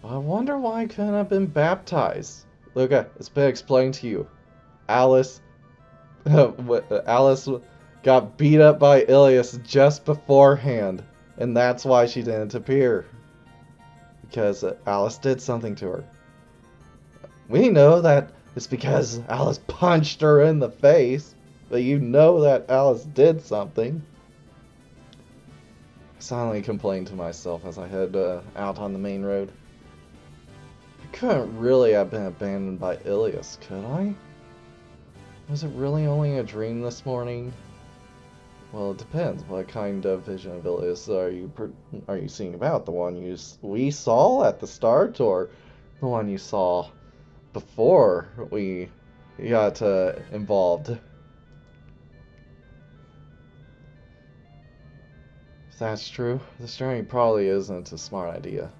I wonder why I couldn't have been baptized. Luca, it's been explained to you. Alice, Alice got beat up by Ilias just beforehand, and that's why she didn't appear. Because Alice did something to her. We know that it's because Alice punched her in the face, but you know that Alice did something. I silently complained to myself as I head out on the main road. I couldn't really have been abandoned by Ilias, could I? Was it really only a dream this morning? Well, it depends. What kind of vision of Ilias are you seeing about? The one we saw at the start, or the one you saw before we got involved? If that's true, this journey probably isn't a smart idea.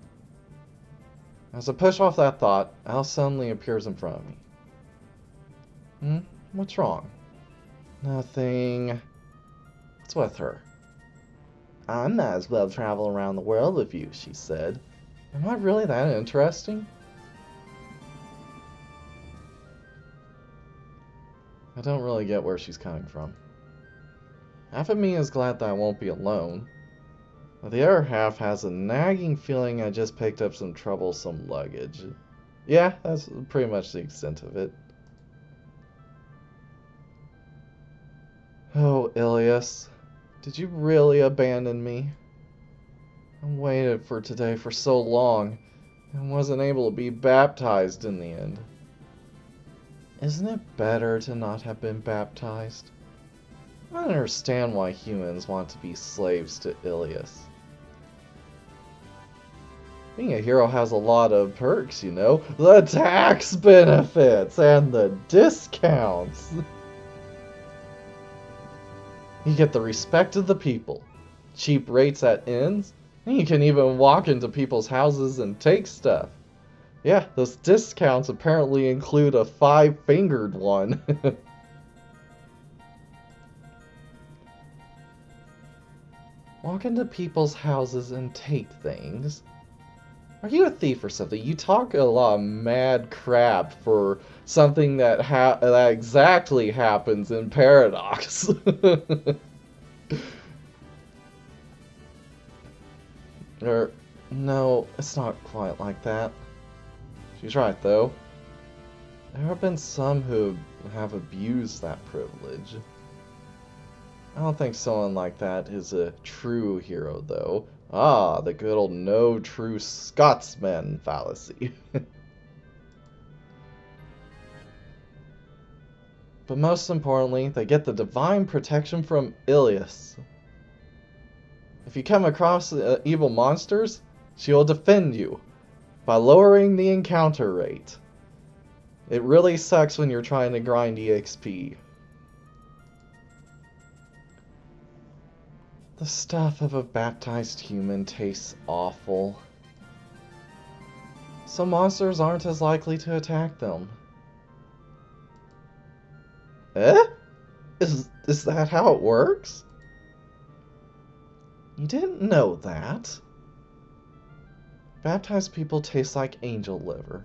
As I push off that thought, Alice suddenly appears in front of me. What's wrong? Nothing. What's with her? I might as well travel around the world with you, she said. Am I really that interesting? I don't really get where she's coming from. Half of me is glad that I won't be alone, but the other half has a nagging feeling I just picked up some troublesome luggage. Yeah, that's pretty much the extent of it. Oh, Ilias, did you really abandon me? I waited for today for so long and wasn't able to be baptized in the end. Isn't it better to not have been baptized? I don't understand why humans want to be slaves to Ilias. Being a hero has a lot of perks, you know? The tax benefits and the discounts. You get the respect of the people, cheap rates at inns, and you can even walk into people's houses and take stuff. Yeah, those discounts apparently include a 5-fingered one. Walk into people's houses and take things? Are you a thief or something? You talk a lot of mad crap for something that that exactly happens in Paradox. No, it's not quite like that. She's right, though. There have been some who have abused that privilege. I don't think someone like that is a true hero, though. Ah, the good old no true Scotsman fallacy. But most importantly, they get the divine protection from Ilias. If you come across evil monsters, she will defend you by lowering the encounter rate. It really sucks when you're trying to grind EXP. The stuff of a baptized human tastes awful. So monsters aren't as likely to attack them. Eh? Is that how it works? You didn't know that? Baptized people taste like angel liver.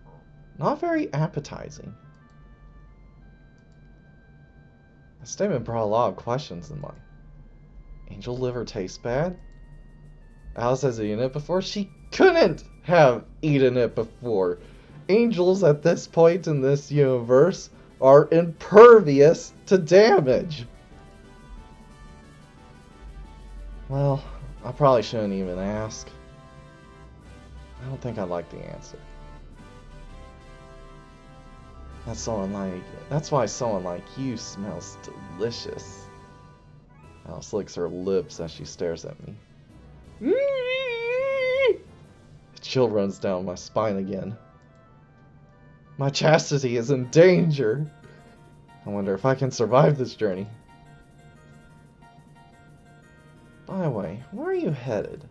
Not very appetizing. The statement brought a lot of questions in mind. Angel liver tastes bad? Alice has eaten it before? She couldn't have eaten it before. Angels at this point in this universe are impervious to damage. Well, I probably shouldn't even ask. I don't think I like the answer. That's why someone like you smells delicious. Alice licks her lips as she stares at me. A chill runs down my spine again. My chastity is in danger. I wonder if I can survive this journey. By the way, where are you headed?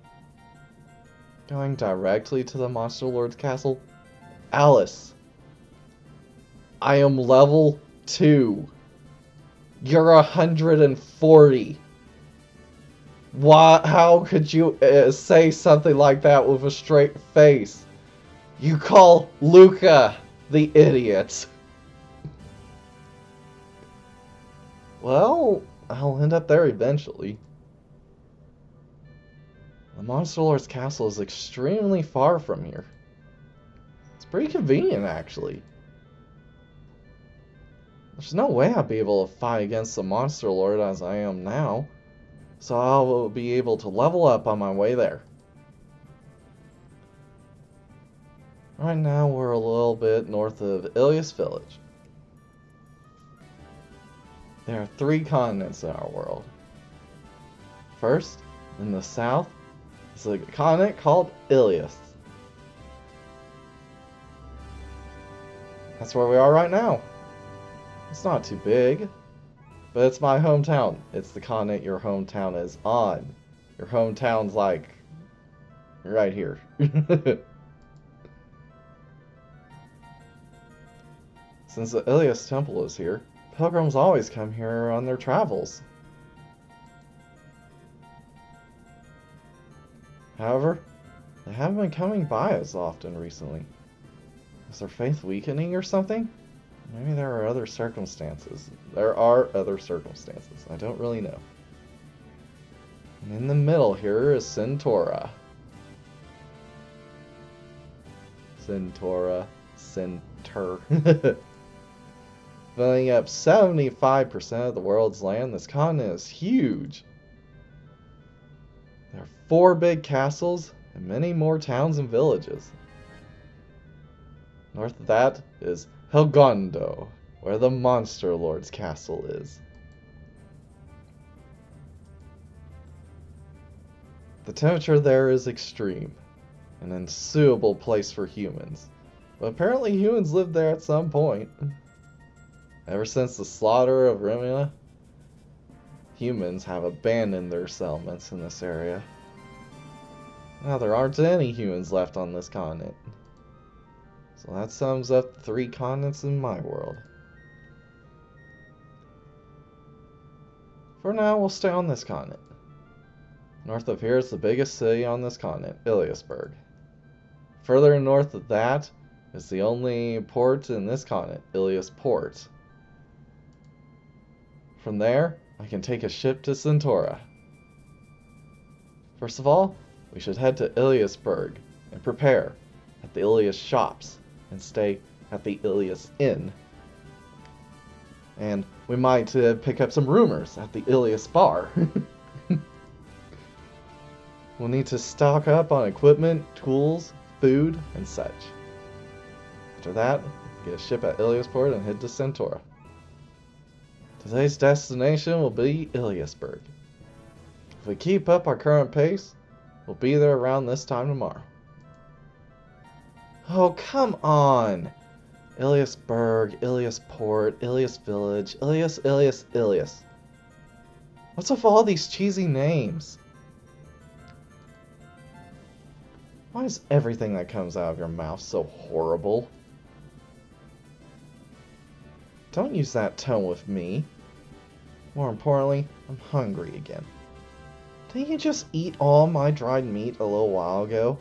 Going directly to the Monster Lord's castle? Alice, I am level 2. You're 140. How could you say something like that with a straight face? You call Luca the idiot. Well, I'll end up there eventually. The Monster Lord's castle is extremely far from here. It's pretty convenient, actually. There's no way I'd be able to fight against the Monster Lord as I am now, so I'll be able to level up on my way there. Right now, we're a little bit north of Ilias Village. There are 3 continents in our world. First, in the south, is a continent called Ilias. That's where we are right now. It's not too big, but it's my hometown. It's the continent your hometown is on. Your hometown's like right here. Since the Ilias Temple is here, pilgrims always come here on their travels. However, they haven't been coming by as often recently. Is their faith weakening or something? Maybe there are other circumstances. There are other circumstances. I don't really know. And in the middle here is Centaura. Centaur. Filling up 75% of the world's land, this continent is huge. There are 4 big castles and many more towns and villages. North of that is Helgondo, where the Monster Lord's castle is. The temperature there is extreme, an unsuitable place for humans. But apparently humans lived there at some point. Ever since the slaughter of Rimina, humans have abandoned their settlements in this area. Now there aren't any humans left on this continent. So that sums up the 3 continents in my world. For now, we'll stay on this continent. North of here is the biggest city on this continent, Iliasburg. Further north of that is the only port in this continent, Ilias Port. From there, I can take a ship to Centaura. First of all, we should head to Iliasburg and prepare at the Ilias shops and stay at the Ilias Inn. And we might pick up some rumors at the Ilias Bar. We'll need to stock up on equipment, tools, food, and such. After that, get a ship at Iliasport and head to Centaura. Today's destination will be Iliasburg. If we keep up our current pace, we'll be there around this time tomorrow. Oh, come on! Iliasburg, Iliasport, Ilias Village, Ilias. What's with all these cheesy names? Why is everything that comes out of your mouth so horrible? Don't use that tone with me. More importantly, I'm hungry again. Didn't you just eat all my dried meat a little while ago?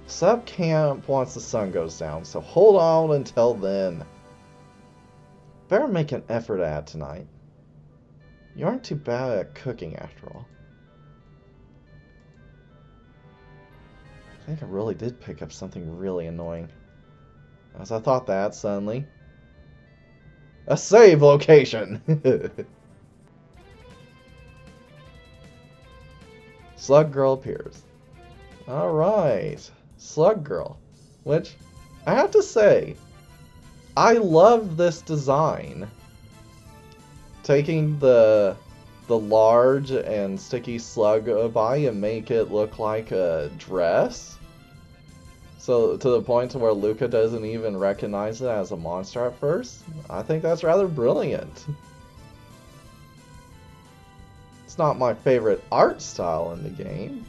Sub camp once the sun goes down, so hold on until then. Better make an effort at it tonight. You aren't too bad at cooking after all. I think I really did pick up something really annoying. As I thought that, suddenly... a save location! Slug Girl appears. Alright. Slug Girl. Which, I have to say, I love this design. Taking the large and sticky slug body and make it look like a dress. So, to the point to where Luca doesn't even recognize it as a monster at first. I think that's rather brilliant. It's not my favorite art style in the game.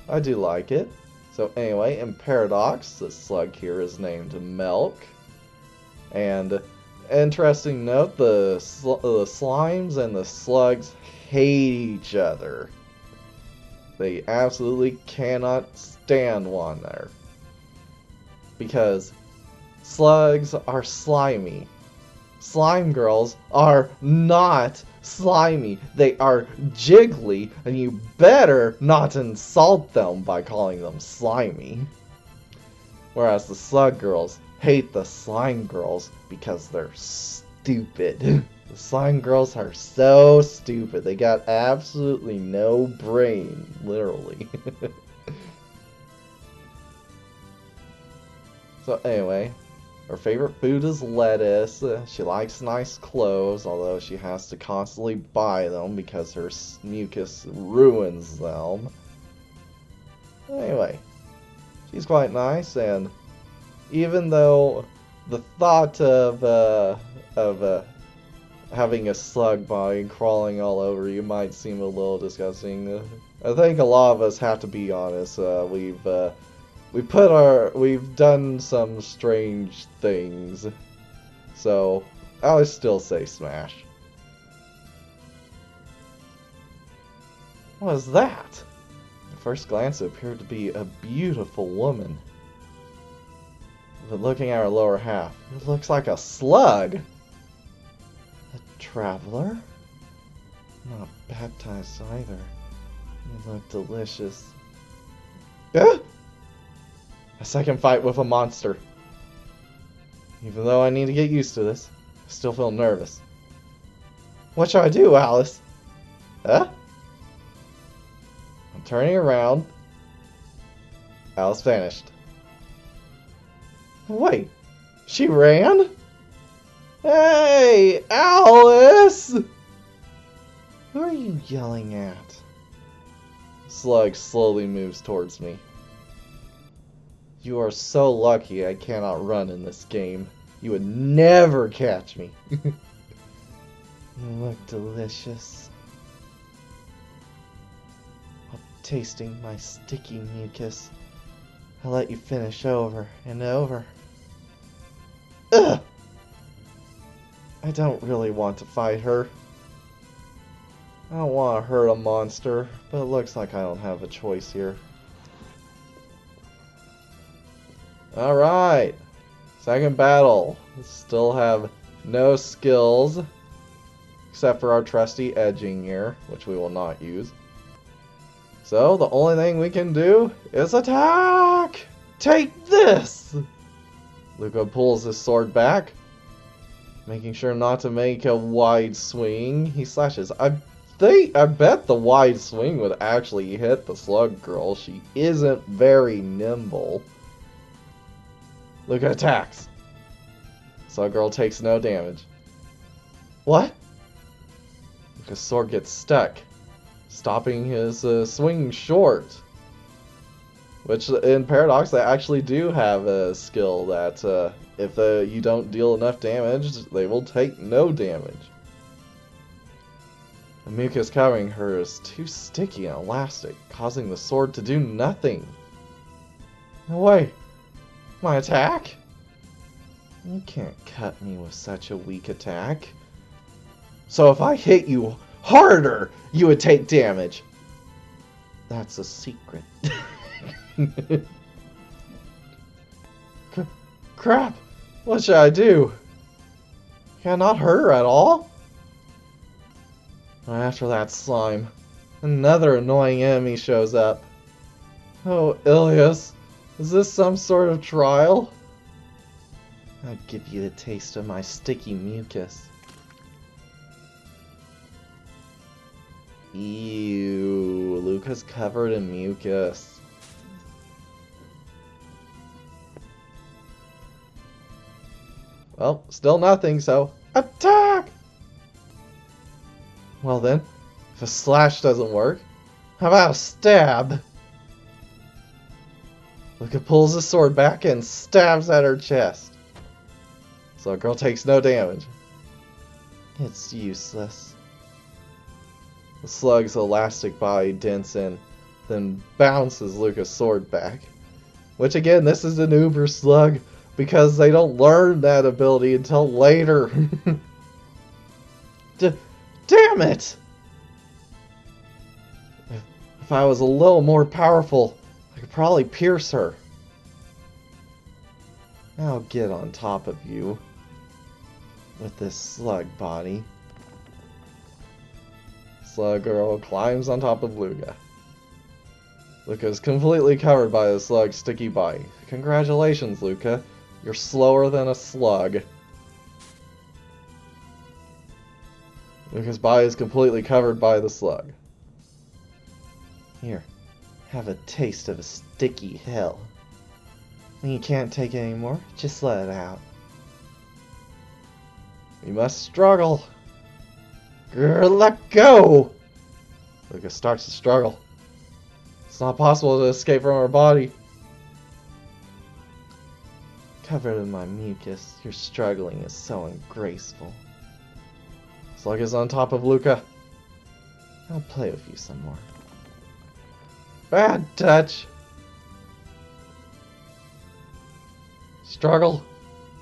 I do like it. So anyway, in Paradox, the slug here is named Melk. And, interesting note, the slimes and the slugs hate each other. They absolutely cannot stand one another. because slugs are slimy. Slime girls are not slimy. They are jiggly, and you better not insult them by calling them slimy. Whereas the slug girls hate the slime girls because they're stupid. The slime girls are so stupid. They got absolutely no brain, literally. So anyway, her favorite food is lettuce. She likes nice clothes, although she has to constantly buy them because her mucus ruins them. Anyway, she's quite nice, and even though the thought of having a slug body crawling all over you might seem a little disgusting, I think a lot of us have to be honest. We've done some strange things, so I would still say smash. What is that? At first glance, it appeared to be a beautiful woman. But looking at her lower half, it looks like a slug. A traveler? Not baptized either. You look delicious. Ah! A second fight with a monster. Even though I need to get used to this, I still feel nervous. What should I do, Alice? Huh? I'm turning around. Alice vanished. Wait, she ran? Hey, Alice! Who are you yelling at? Slug slowly moves towards me. You are so lucky I cannot run in this game. You would never catch me. You look delicious. While tasting my sticky mucus, I'll let you finish over and over. Ugh! I don't really want to fight her. I don't want to hurt a monster, but it looks like I don't have a choice here. Alright, second battle. Still have no skills, except for our trusty edging here, which we will not use. So, the only thing we can do is attack! Take this! Luca pulls his sword back, making sure not to make a wide swing. He slashes. I bet the wide swing would actually hit the slug girl. She isn't very nimble. Luca attacks. Slug girl takes no damage. What? Luca's sword gets stuck, stopping his swing short. Which, in Paradox, they actually do have a skill that if you don't deal enough damage, they will take no damage. The mucus covering her is too sticky and elastic, causing the sword to do nothing. No way. My attack? You can't cut me with such a weak attack. So if I hit you harder, you would take damage. That's a secret. Crap! What should I do? Cannot hurt her at all? After that slime, another annoying enemy shows up. Oh, Ilias, is this some sort of trial? I'll give you the taste of my sticky mucus. Ew, Luca's covered in mucus. Well, still nothing, so attack! Well then, if a slash doesn't work, how about a stab? Luca pulls his sword back and stabs at her chest. So the girl takes no damage. It's useless. The slug's elastic body dents in, then bounces Luca's sword back. Which again, this is an uber slug, because they don't learn that ability until later. Damn it! If I was a little more powerful, I could probably pierce her. I'll get on top of you with this slug body. Slug girl climbs on top of Luca. Luca is completely covered by the slug's sticky bite. Congratulations, Luca. You're slower than a slug. Luca's body is completely covered by the slug. Here, have a taste of a sticky hell. When you can't take it anymore, just let it out. We must struggle. Grr, let go! Luca starts to struggle. It's not possible to escape from our body. Covered in my mucus, your struggling is so ungraceful. Slug is on top of Luca. I'll play with you some more. Bad touch! Struggle.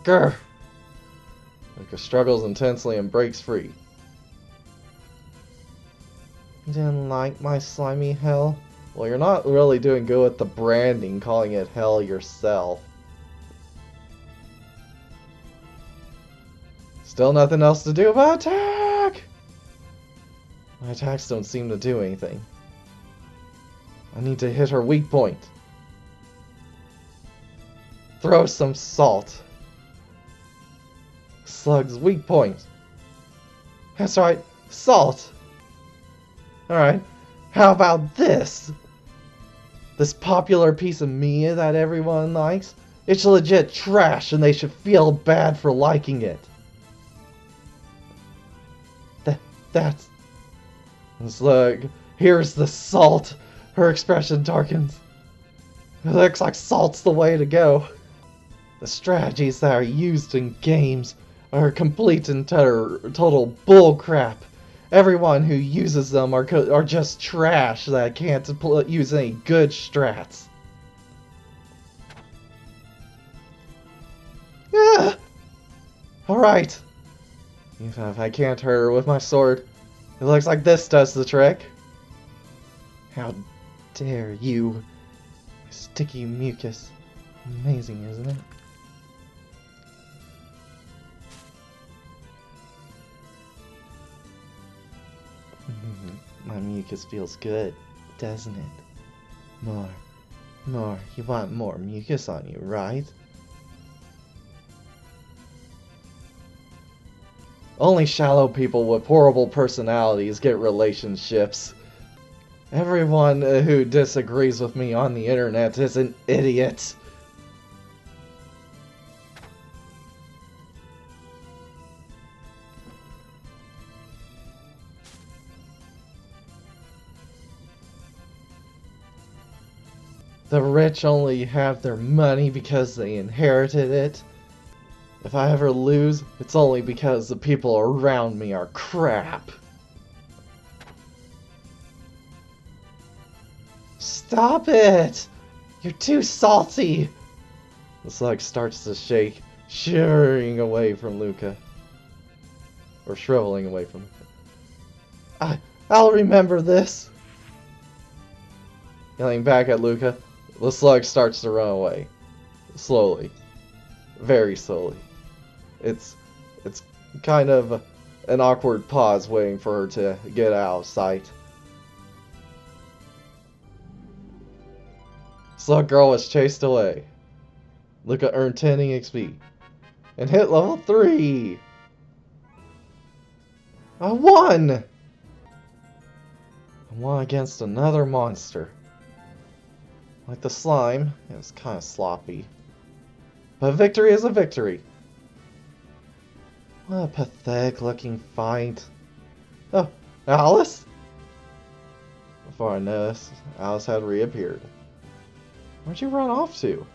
Grr! Luca struggles intensely and breaks free. You didn't like my slimy hell? Well, you're not really doing good with the branding, calling it hell yourself. Still nothing else to do but attack! My attacks don't seem to do anything. I need to hit her weak point. Throw some salt. Slug's weak point. That's right, salt. Alright, how about this? This popular piece of media that everyone likes? It's legit trash and they should feel bad for liking it. That's... Slug, here's the salt. Her expression darkens. It looks like salt's the way to go. The strategies that are used in games are complete and total bullcrap. Everyone who uses them are just trash that can't use any good strats. Yeah. Alright. Even if I can't hurt her with my sword, it looks like this does the trick. How dare you? Sticky mucus. Amazing, isn't it? My mucus feels good, doesn't it? More. You want more mucus on you, right? Only shallow people with horrible personalities get relationships. Everyone who disagrees with me on the internet is an idiot. The rich only have their money because they inherited it. If I ever lose, it's only because the people around me are crap. Stop it! You're too salty! The slug starts to shake, shivering away from Luca. Or shriveling away from Luca. I'll remember this! Yelling back at Luca, the slug starts to run away. Slowly. Very slowly. It's kind of an awkward pause waiting for her to get out of sight. Slug Girl was chased away. Luca earned 10 EXP. And hit level 3! I won! I won against another monster. Like the slime, it was kind of sloppy. But victory is a victory. What a pathetic looking fight. Oh, Alice? Before I noticed, Alice had reappeared. Where'd you run off to? You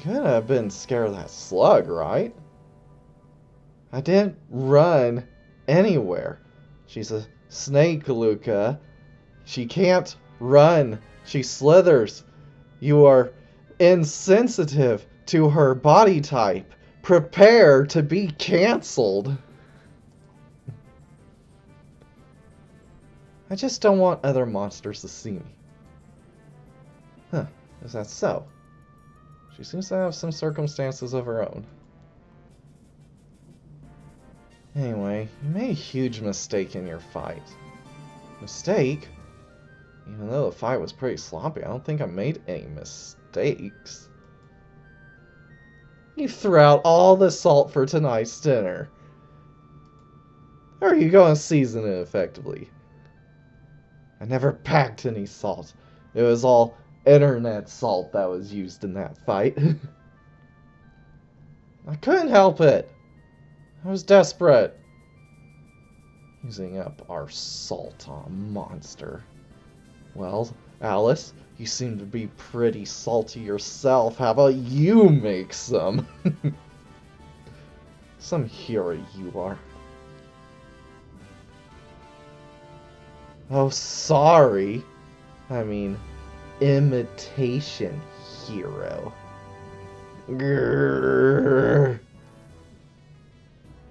could have been scared of that slug, right? I didn't run anywhere. She's a snake, Luca. She can't run. She slithers. You are insensitive to her body type. Prepare to be cancelled. I just don't want other monsters to see me. Huh, is that so? She seems to have some circumstances of her own. Anyway, you made a huge mistake in your fight. Mistake? Even though the fight was pretty sloppy, I don't think I made any mistakes. You threw out all the salt for tonight's dinner. How are you going to season it effectively? I never packed any salt. It was all internet salt that was used in that fight. I couldn't help it. I was desperate. Using up our salt on a monster. Well, Alice, you seem to be pretty salty yourself. How about you make some? Some hero you are. Oh, sorry. I mean, imitation hero. Grrr.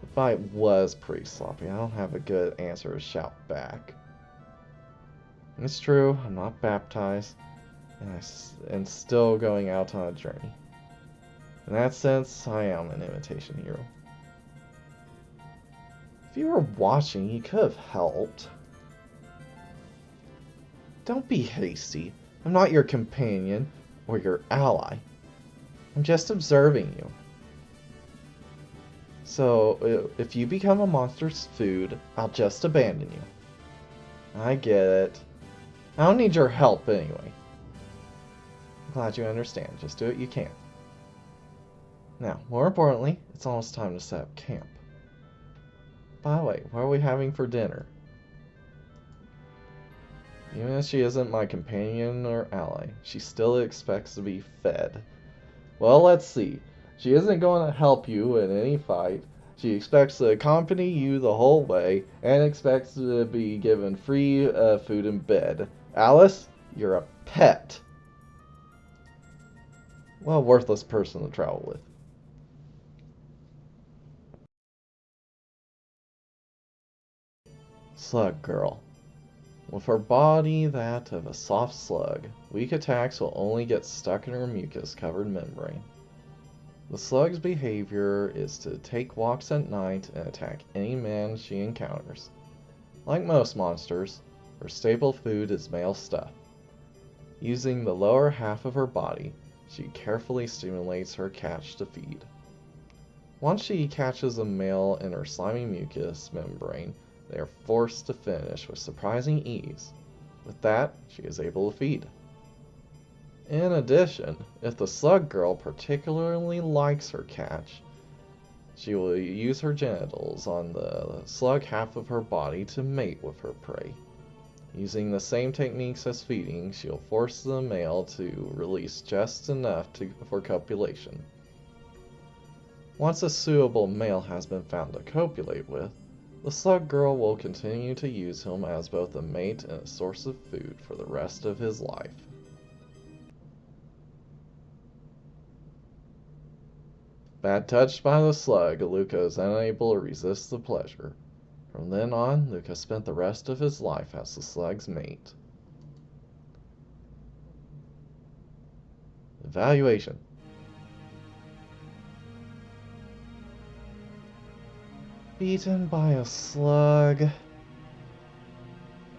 The fight was pretty sloppy. I don't have a good answer to shout back. It's true, I'm not baptized, and still going out on a journey. In that sense, I am an imitation hero. If you were watching, you could have helped. Don't be hasty. I'm not your companion or your ally. I'm just observing you. So, if you become a monster's food, I'll just abandon you. I get it. I don't need your help anyway. I'm glad you understand. Just do what you can. Now, more importantly, it's almost time to set up camp. By the way, what are we having for dinner? Even if she isn't my companion or ally, she still expects to be fed. Well, let's see. She isn't going to help you in any fight. She expects to accompany you the whole way and expects to be given free food and bed. Alice, you're a pet. Well, worthless person to travel with. Slug girl. With her body that of a soft slug, weak attacks will only get stuck in her mucus-covered membrane. The slug's behavior is to take walks at night and attack any man she encounters. Like most monsters, her staple food is male stuff. Using the lower half of her body, she carefully stimulates her catch to feed. Once she catches a male in her slimy mucus membrane, they are forced to finish with surprising ease. With that, she is able to feed. In addition, if the slug girl particularly likes her catch, she will use her genitals on the slug half of her body to mate with her prey. Using the same techniques as feeding, she'll force the male to release just enough for copulation. Once a suitable male has been found to copulate with, the slug girl will continue to use him as both a mate and a source of food for the rest of his life. Bad touched by the slug, Luca is unable to resist the pleasure. From then on, Luca spent the rest of his life as the slug's mate. Evaluation. Beaten by a slug.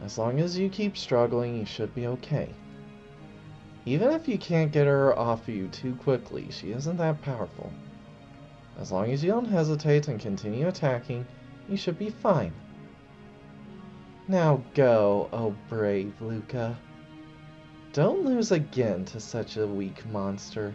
As long as you keep struggling, you should be okay. Even if you can't get her off you too quickly, she isn't that powerful. As long as you don't hesitate and continue attacking, you should be fine. Now go, oh brave Luca. Don't lose again to such a weak monster.